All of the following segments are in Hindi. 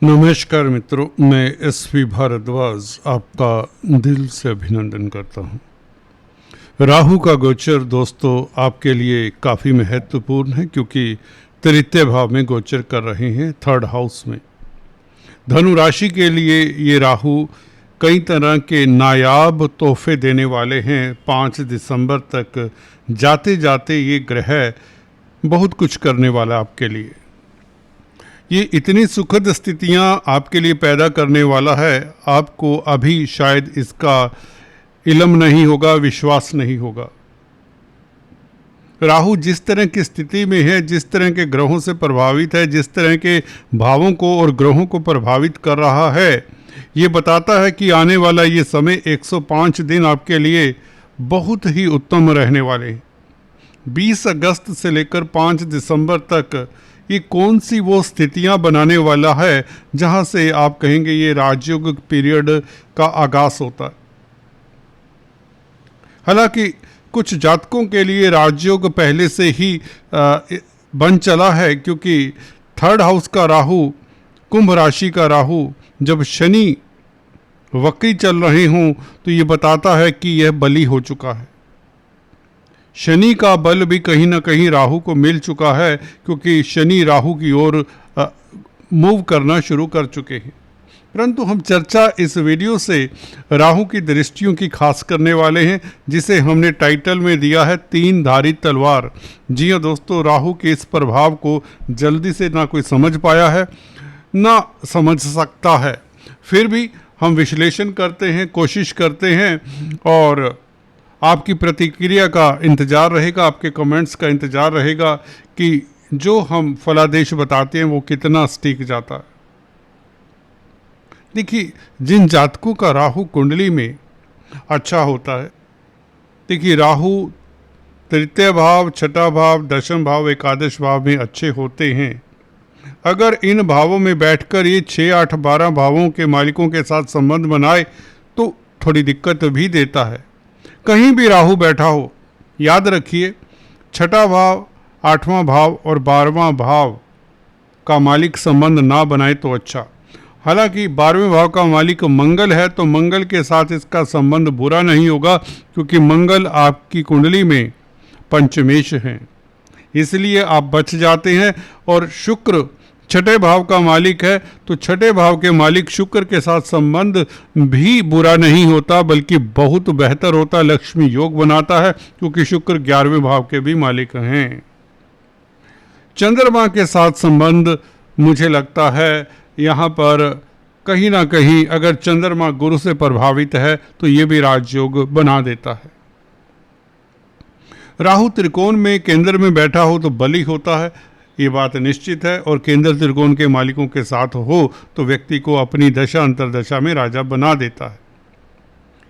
नमस्कार मित्रों, मैं एसपी भारद्वाज आपका दिल से अभिनंदन करता हूं। राहु का गोचर दोस्तों आपके लिए काफ़ी महत्वपूर्ण है क्योंकि तृतीय भाव में गोचर कर रहे हैं, थर्ड हाउस में। धनु राशि के लिए ये राहु कई तरह के नायाब तोहफे देने वाले हैं। 5 दिसंबर तक जाते जाते ये ग्रह बहुत कुछ करने वाला आपके लिए। ये इतनी सुखद स्थितियां आपके लिए पैदा करने वाला है, आपको अभी शायद इसका इल्म नहीं होगा, विश्वास नहीं होगा। राहु जिस तरह की स्थिति में है, जिस तरह के ग्रहों से प्रभावित है, जिस तरह के भावों को और ग्रहों को प्रभावित कर रहा है, ये बताता है कि आने वाला ये समय 105 दिन आपके लिए बहुत ही उत्तम रहने वाले हैं। 20 अगस्त से लेकर 5 दिसंबर तक ये कौन सी वो स्थितियां बनाने वाला है जहां से आप कहेंगे ये राजयोग पीरियड का आगाज होता है। हालांकि कुछ जातकों के लिए राजयोग पहले से ही बन चला है, क्योंकि थर्ड हाउस का राहु, कुंभ राशि का राहु जब शनि वक्री चल रहे हों तो ये बताता है कि यह बली हो चुका है। शनि का बल भी कहीं ना कहीं राहु को मिल चुका है, क्योंकि शनि राहु की ओर मूव करना शुरू कर चुके हैं। परंतु हम चर्चा इस वीडियो से राहु की दृष्टियों की खास करने वाले हैं, जिसे हमने टाइटल में दिया है 3 धारी तलवार। जी हाँ दोस्तों, राहु के इस प्रभाव को जल्दी से ना कोई समझ पाया है, ना समझ सकता है। फिर भी हम विश्लेषण करते हैं, कोशिश करते हैं, और आपकी प्रतिक्रिया का इंतज़ार रहेगा, आपके कमेंट्स का इंतज़ार रहेगा कि जो हम फलादेश बताते हैं वो कितना स्टिक जाता है। देखिए, जिन जातकों का राहु कुंडली में अच्छा होता है, देखिए राहु तृतीय भाव, छठा भाव, दशम भाव, एकादश भाव में अच्छे होते हैं। अगर इन भावों में बैठकर ये 6, 8, 12 भावों के मालिकों के साथ संबंध बनाए तो थोड़ी दिक्कत भी देता है। कहीं भी राहु बैठा हो, याद रखिए छठा भाव, 8वां भाव और 12वां भाव का मालिक संबंध ना बनाए तो अच्छा। हालांकि 12वें भाव का मालिक मंगल है, तो मंगल के साथ इसका संबंध बुरा नहीं होगा, क्योंकि मंगल आपकी कुंडली में पंचमेश हैं, इसलिए आप बच जाते हैं। और शुक्र छठे भाव का मालिक है, तो छठे भाव के मालिक शुक्र के साथ संबंध भी बुरा नहीं होता, बल्कि बहुत बेहतर होता, लक्ष्मी योग बनाता है, क्योंकि शुक्र 11वें भाव के भी मालिक हैं। चंद्रमा के साथ संबंध मुझे लगता है यहाँ पर कहीं ना कहीं अगर चंद्रमा गुरु से प्रभावित है तो ये भी राजयोग बना देता है। राहु त्रिकोण में केंद्र में बैठा हो तो बली होता है, ये बात निश्चित है। और केंद्र त्रिकोण के मालिकों के साथ हो तो व्यक्ति को अपनी दशा अंतरदशा में राजा बना देता है।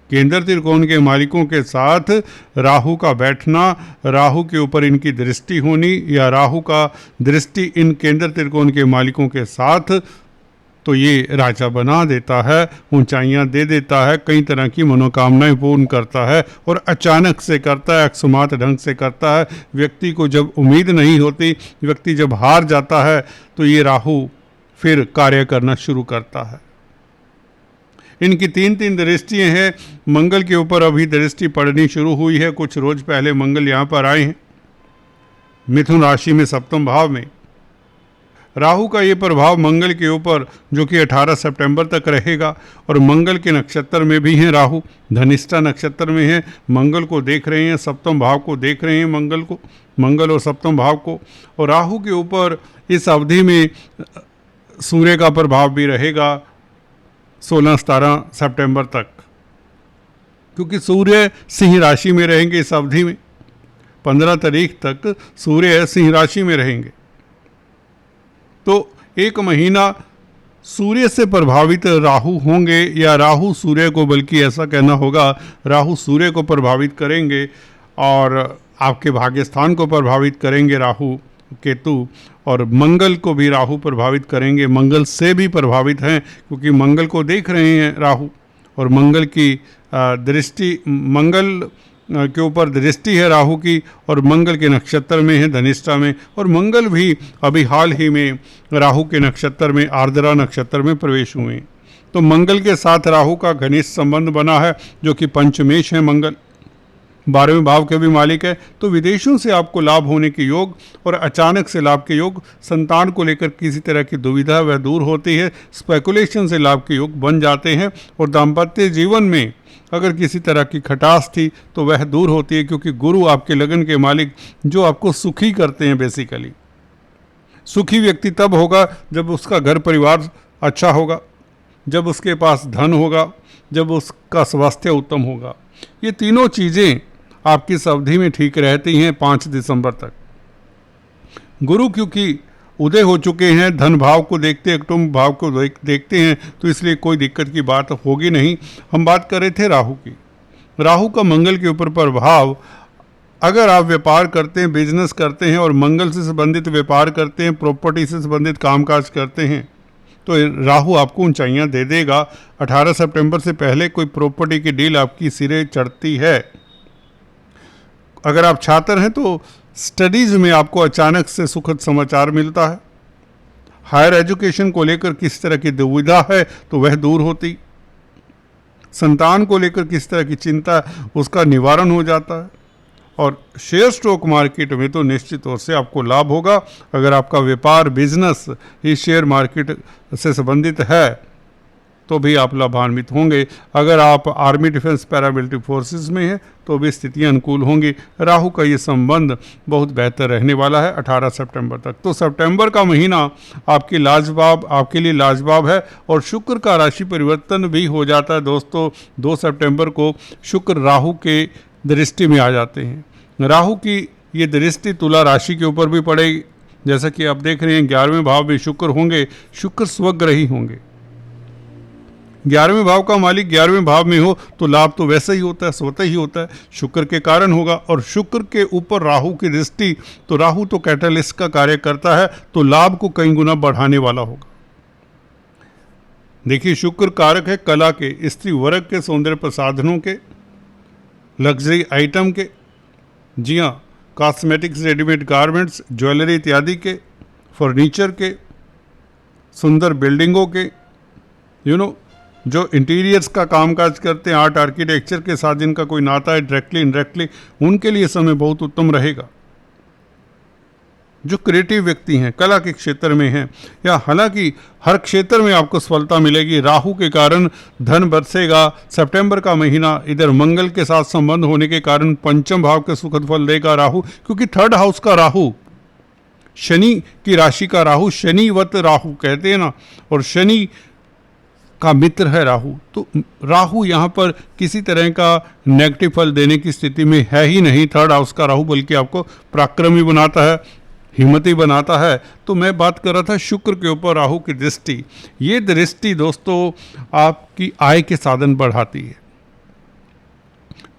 केंद्र त्रिकोण के मालिकों के साथ राहु का बैठना, राहु के ऊपर इनकी दृष्टि होनी, या राहु का दृष्टि इन केंद्र त्रिकोण के मालिकों के साथ, तो ये राजा बना देता है, ऊंचाइयां दे देता है, कई तरह की मनोकामनाएं पूर्ण करता है, और अचानक से करता है, अकस्मात ढंग से करता है। व्यक्ति को जब उम्मीद नहीं होती, व्यक्ति जब हार जाता है, तो ये राहु फिर कार्य करना शुरू करता है। इनकी 3 दृष्टियां हैं। मंगल के ऊपर अभी दृष्टि पड़नी शुरू हुई है, कुछ रोज पहले मंगल यहाँ पर आए हैं मिथुन राशि में 7वें भाव में। राहु का ये प्रभाव मंगल के ऊपर जो कि 18 सितंबर तक रहेगा, और मंगल के नक्षत्र में भी हैं राहु, धनिष्ठा नक्षत्र में है, मंगल को देख रहे हैं, 7वें भाव को देख रहे हैं, मंगल और 7वें भाव को। और राहु के ऊपर इस अवधि में सूर्य का प्रभाव भी रहेगा 16-17 सितंबर तक, क्योंकि सूर्य सिंह राशि में रहेंगे इस अवधि में। 15 तारीख तक सूर्य सिंह राशि में रहेंगे, तो 1 महीना सूर्य से प्रभावित राहु होंगे, या राहु सूर्य को, बल्कि ऐसा कहना होगा राहु सूर्य को प्रभावित करेंगे, और आपके भाग्यस्थान को प्रभावित करेंगे राहु केतु, और मंगल को भी राहु प्रभावित करेंगे। मंगल से भी प्रभावित हैं, क्योंकि मंगल को देख रहे हैं राहु, और मंगल की दृष्टि, मंगल के ऊपर दृष्टि है राहु की, और मंगल के नक्षत्र में है धनिष्ठा में, और मंगल भी अभी हाल ही में राहु के नक्षत्र में आर्द्रा नक्षत्र में प्रवेश हुए। तो मंगल के साथ राहु का घनिष्ठ संबंध बना है, जो कि पंचमेश है। मंगल 12वें भाव के भी मालिक है। तो विदेशों से आपको लाभ होने के योग और अचानक से लाभ के योग, संतान को लेकर किसी तरह की दुविधा वह दूर होती है, स्पेकुलेशन से लाभ के योग बन जाते हैं, और दाम्पत्य जीवन में अगर किसी तरह की खटास थी तो वह दूर होती है, क्योंकि गुरु आपके लगन के मालिक जो आपको सुखी करते हैं। बेसिकली सुखी व्यक्ति तब होगा जब उसका घर परिवार अच्छा होगा, जब उसके पास धन होगा, जब उसका स्वास्थ्य उत्तम होगा। ये तीनों चीज़ें आपकी इस अवधि में ठीक रहती हैं 5 दिसंबर तक। गुरु क्योंकि उदय हो चुके हैं, धन भाव को देखते, कुटुंब भाव को देखते हैं, तो इसलिए कोई दिक्कत की बात होगी नहीं। हम बात कर रहे थे राहु की। राहु का मंगल के ऊपर प्रभाव, अगर आप व्यापार करते हैं, बिजनेस करते हैं और मंगल से संबंधित व्यापार करते हैं, प्रॉपर्टी से संबंधित कामकाज करते हैं, तो राहु आपको ऊंचाइयां दे देगा। 18 सितंबर से पहले कोई प्रॉपर्टी की डील आपकी सिरे चढ़ती है। अगर आप छात्र हैं तो स्टडीज़ में आपको अचानक से सुखद समाचार मिलता है। हायर एजुकेशन को लेकर किस तरह की दुविधा है तो वह दूर होती। संतान को लेकर किस तरह की चिंता, उसका निवारण हो जाता है। और शेयर स्टॉक मार्केट में तो निश्चित तौर से आपको लाभ होगा। अगर आपका व्यापार बिजनेस इस शेयर मार्केट से संबंधित है तो भी आप लाभान्वित होंगे। अगर आप आर्मी, डिफेंस, पैरामिलिट्री फोर्सेस में हैं तो भी स्थितियां अनुकूल होंगी। राहु का ये संबंध बहुत बेहतर रहने वाला है 18 सितंबर तक। तो सितंबर का महीना आपके लिए लाजवाब है। और शुक्र का राशि परिवर्तन भी हो जाता है दोस्तों। 2 सितंबर को शुक्र राहु के दृष्टि में आ जाते हैं। राहु की ये दृष्टि तुला राशि के ऊपर भी पड़ेगी। जैसा कि आप देख रहे हैं 11वें भाव में शुक्र होंगे, शुक्र स्वग्रही होंगे। 11वें भाव का मालिक 11वें भाव में हो तो लाभ तो वैसे ही होता है, स्वतः ही होता है, शुक्र के कारण होगा। और शुक्र के ऊपर राहु की दृष्टि, तो राहु तो कैटलिस्ट का कार्य करता है, तो लाभ को कई गुना बढ़ाने वाला होगा। देखिए, शुक्र कारक है कला के, स्त्री वर्ग के, सौंदर्य प्रसाधनों के, लग्जरी आइटम के, जी हाँ, कॉस्मेटिक्स, रेडीमेड गारमेंट्स, ज्वेलरी इत्यादि के, फर्नीचर के, सुंदर बिल्डिंगों के, जो इंटीरियर्स का कामकाज करते हैं, आर्ट आर्किटेक्चर के साथ जिनका कोई नाता है डायरेक्टली इनडायरेक्टली, उनके लिए समय बहुत उत्तम रहेगा। जो क्रिएटिव व्यक्ति हैं, कला के क्षेत्र में हैं, या हालांकि हर क्षेत्र में आपको सफलता मिलेगी। राहु के कारण धन बरसेगा। सितंबर का महीना इधर मंगल के साथ संबंध होने के कारण पंचम भाव के सुखद फल देगा राहु, क्योंकि 3rd हाउस का राहु, शनि की राशि का राहु, शनिवत राहु कहते हैं ना, और शनि का मित्र है राहु। तो राहु यहाँ पर किसी तरह का नेगेटिव फल देने की स्थिति में है ही नहीं 3rd हाउस का राहु, बल्कि आपको पराक्रमी बनाता है, हिम्मती बनाता है। तो मैं बात कर रहा था शुक्र के ऊपर राहु की दृष्टि। ये दृष्टि दोस्तों आपकी आय के साधन बढ़ाती है।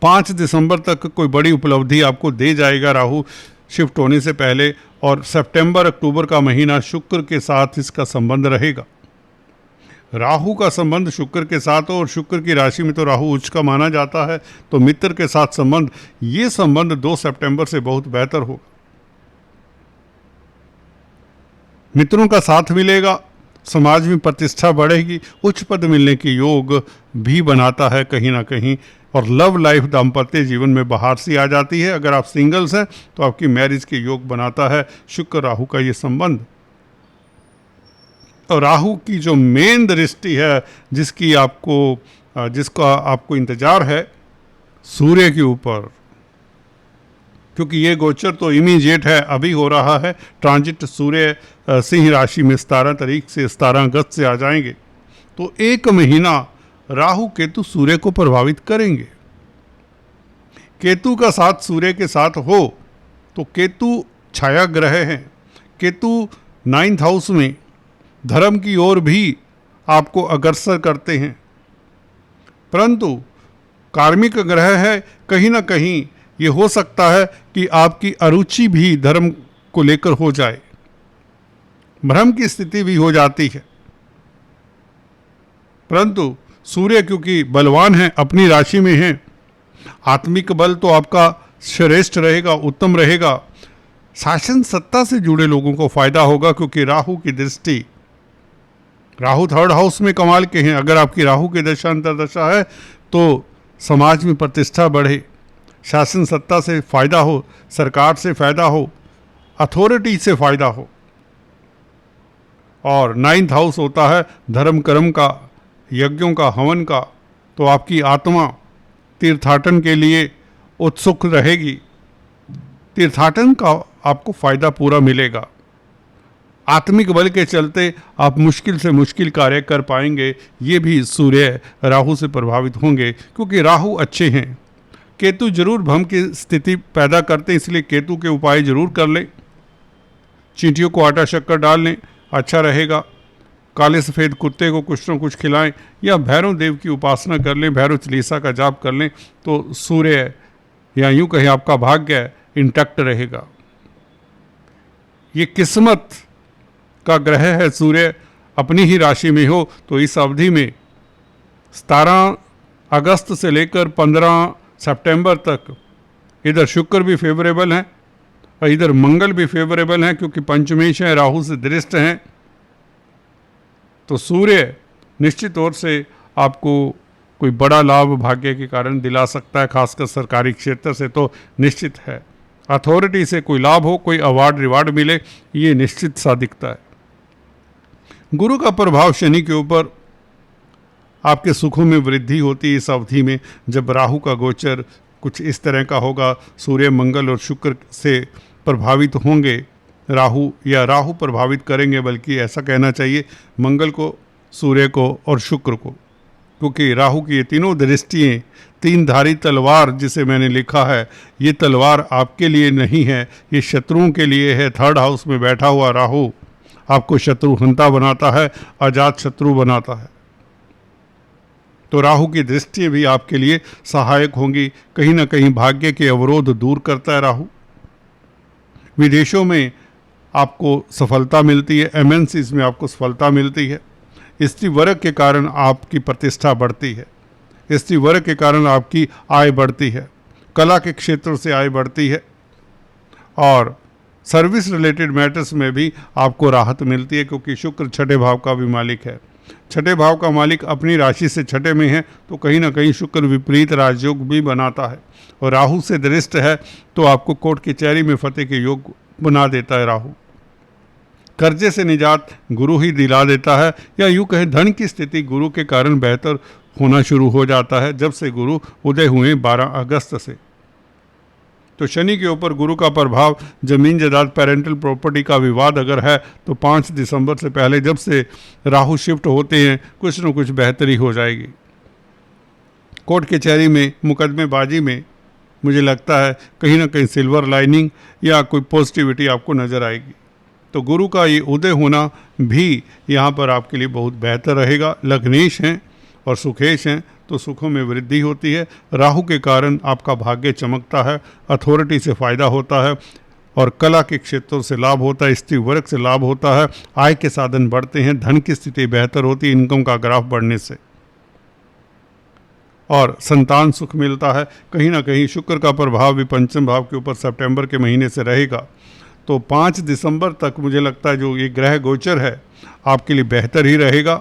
5 दिसंबर तक कोई बड़ी उपलब्धि आपको दे जाएगा राहु शिफ्ट होने से पहले। और सितंबर अक्टूबर का महीना शुक्र के साथ इसका संबंध रहेगा। राहु का संबंध शुक्र के साथ हो, और शुक्र की राशि में तो राहु उच्च का माना जाता है, तो मित्र के साथ संबंध, ये संबंध 2 सितंबर से बहुत बेहतर होगा। मित्रों का साथ मिलेगा, समाज में प्रतिष्ठा बढ़ेगी, उच्च पद मिलने के योग भी बनाता है कहीं ना कहीं। और लव लाइफ, दाम्पत्य जीवन में बहार सी आ जाती है। अगर आप सिंगल्स हैं तो आपकी मैरिज के योग बनाता है शुक्र राहु का ये संबंध। और राहु की जो मेन दृष्टि है, जिसका आपको इंतजार है, सूर्य के ऊपर, क्योंकि ये गोचर तो इमीडिएट है, अभी हो रहा है ट्रांजिट। सूर्य सिंह राशि में 17 तारीख से 17 अगस्त से आ जाएंगे। तो 1 महीना राहु केतु सूर्य को प्रभावित करेंगे। केतु का साथ सूर्य के साथ हो तो केतु छाया ग्रह हैं। केतु 9th हाउस में धर्म की ओर भी आपको अग्रसर करते हैं, परंतु कार्मिक ग्रह है, कहीं ना कहीं ये हो सकता है कि आपकी अरुचि भी धर्म को लेकर हो जाए, भ्रम की स्थिति भी हो जाती है। परंतु सूर्य क्योंकि बलवान है, अपनी राशि में है, आत्मिक बल तो आपका श्रेष्ठ रहेगा, उत्तम रहेगा। शासन सत्ता से जुड़े लोगों को फायदा होगा, क्योंकि राहु की दृष्टि, राहु थर्ड हाउस में कमाल के हैं। अगर आपकी राहु की दशा अंतर्दशा है तो समाज में प्रतिष्ठा बढ़े, शासन सत्ता से फायदा हो, सरकार से फायदा हो, अथॉरिटी से फायदा हो। और 9th हाउस होता है धर्म कर्म का, यज्ञों का, हवन का। तो आपकी आत्मा तीर्थाटन के लिए उत्सुक रहेगी, तीर्थाटन का आपको फायदा पूरा मिलेगा। आत्मिक बल के चलते आप मुश्किल से मुश्किल कार्य कर पाएंगे। ये भी सूर्य राहु से प्रभावित होंगे, क्योंकि राहु अच्छे हैं। केतु जरूर भ्रम की स्थिति पैदा करते हैं, इसलिए केतु के उपाय जरूर कर लें। चींटियों को आटा शक्कर डाल लें, अच्छा रहेगा। काले सफ़ेद कुत्ते को कुछ न कुछ खिलाएं, या भैरव देव की उपासना कर लें, भैरव चालीसा का जाप कर लें, तो सूर्य या यूं कहें आपका भाग्य इंटैक्ट रहेगा। ये किस्मत का ग्रह है सूर्य, अपनी ही राशि में हो तो इस अवधि में 17 अगस्त से लेकर 15 सितंबर तक इधर शुक्र भी फेवरेबल हैं और इधर मंगल भी फेवरेबल हैं, क्योंकि पंचमेश हैं, राहु से दृष्ट हैं। तो सूर्य निश्चित तौर से आपको कोई बड़ा लाभ भाग्य के कारण दिला सकता है, खासकर सरकारी क्षेत्र से तो निश्चित है। अथॉरिटी से कोई लाभ हो, कोई अवार्ड रिवार्ड मिले, ये निश्चित सा दिखता है। गुरु का प्रभाव शनि के ऊपर, आपके सुखों में वृद्धि होती है इस अवधि में, जब राहु का गोचर कुछ इस तरह का होगा। सूर्य मंगल और शुक्र से प्रभावित होंगे राहु, या राहु प्रभावित करेंगे, बल्कि ऐसा कहना चाहिए मंगल को, सूर्य को और शुक्र को, क्योंकि राहु की ये तीनों दृष्टियाँ, तीन धारी तलवार जिसे मैंने लिखा है, ये तलवार आपके लिए नहीं है, ये शत्रुओं के लिए है। थर्ड हाउस में बैठा हुआ राहु आपको शत्रुहंता बनाता है, अजात शत्रु बनाता है। तो राहु की दृष्टि भी आपके लिए सहायक होंगी। कहीं ना कहीं भाग्य के अवरोध दूर करता है राहु। विदेशों में आपको सफलता मिलती है, एमएनसीज में आपको सफलता मिलती है। स्त्री वर्ग के कारण आपकी प्रतिष्ठा बढ़ती है, स्त्री वर्ग के कारण आपकी आय बढ़ती है, कला के क्षेत्र से आय बढ़ती है, और सर्विस रिलेटेड मैटर्स में भी आपको राहत मिलती है, क्योंकि शुक्र छठे भाव का भी मालिक है। छठे भाव का मालिक अपनी राशि से छठे में है, तो कहीं ना कहीं शुक्र विपरीत राजयोग भी बनाता है, और राहु से दृष्ट है तो आपको कोर्ट कचहरी में फतेह के योग बना देता है राहु। कर्जे से निजात गुरु ही दिला देता है, या यूँ कहें धन की स्थिति गुरु के कारण बेहतर होना शुरू हो जाता है, जब से गुरु उदय हुए 12 अगस्त से। तो शनि के ऊपर गुरु का प्रभाव, जमीन जायदाद पेरेंटल प्रॉपर्टी का विवाद अगर है तो 5 दिसंबर से पहले, जब से राहु शिफ्ट होते हैं, कुछ न कुछ बेहतरी हो जाएगी। कोर्ट कचहरी में, मुकदमेबाजी में मुझे लगता है कहीं ना कहीं सिल्वर लाइनिंग या कोई पॉजिटिविटी आपको नज़र आएगी। तो गुरु का ये उदय होना भी यहाँ पर आपके लिए बहुत बेहतर रहेगा। लग्नेश हैं और सुखेश हैं, तो सुखों में वृद्धि होती है। राहु के कारण आपका भाग्य चमकता है, अथॉरिटी से फ़ायदा होता है, और कला के क्षेत्रों से लाभ होता है, स्त्री वर्ग से लाभ होता है, आय के साधन बढ़ते हैं, धन की स्थिति बेहतर होती है इनकम का ग्राफ बढ़ने से, और संतान सुख मिलता है। कहीं ना कहीं शुक्र का प्रभाव भी पंचम भाव के ऊपर सितंबर के महीने से रहेगा। तो 5 दिसंबर तक मुझे लगता है जो ये ग्रह गोचर है आपके लिए बेहतर ही रहेगा।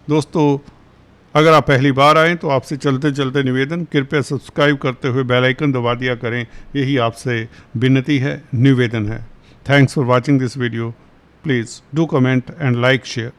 दोस्तों, अगर आप पहली बार आएँ तो आपसे चलते चलते निवेदन, कृपया सब्सक्राइब करते हुए बेल आइकन दबा दिया करें, यही आपसे विनती है, निवेदन है। Thanks for watching this video. Please do comment and like share.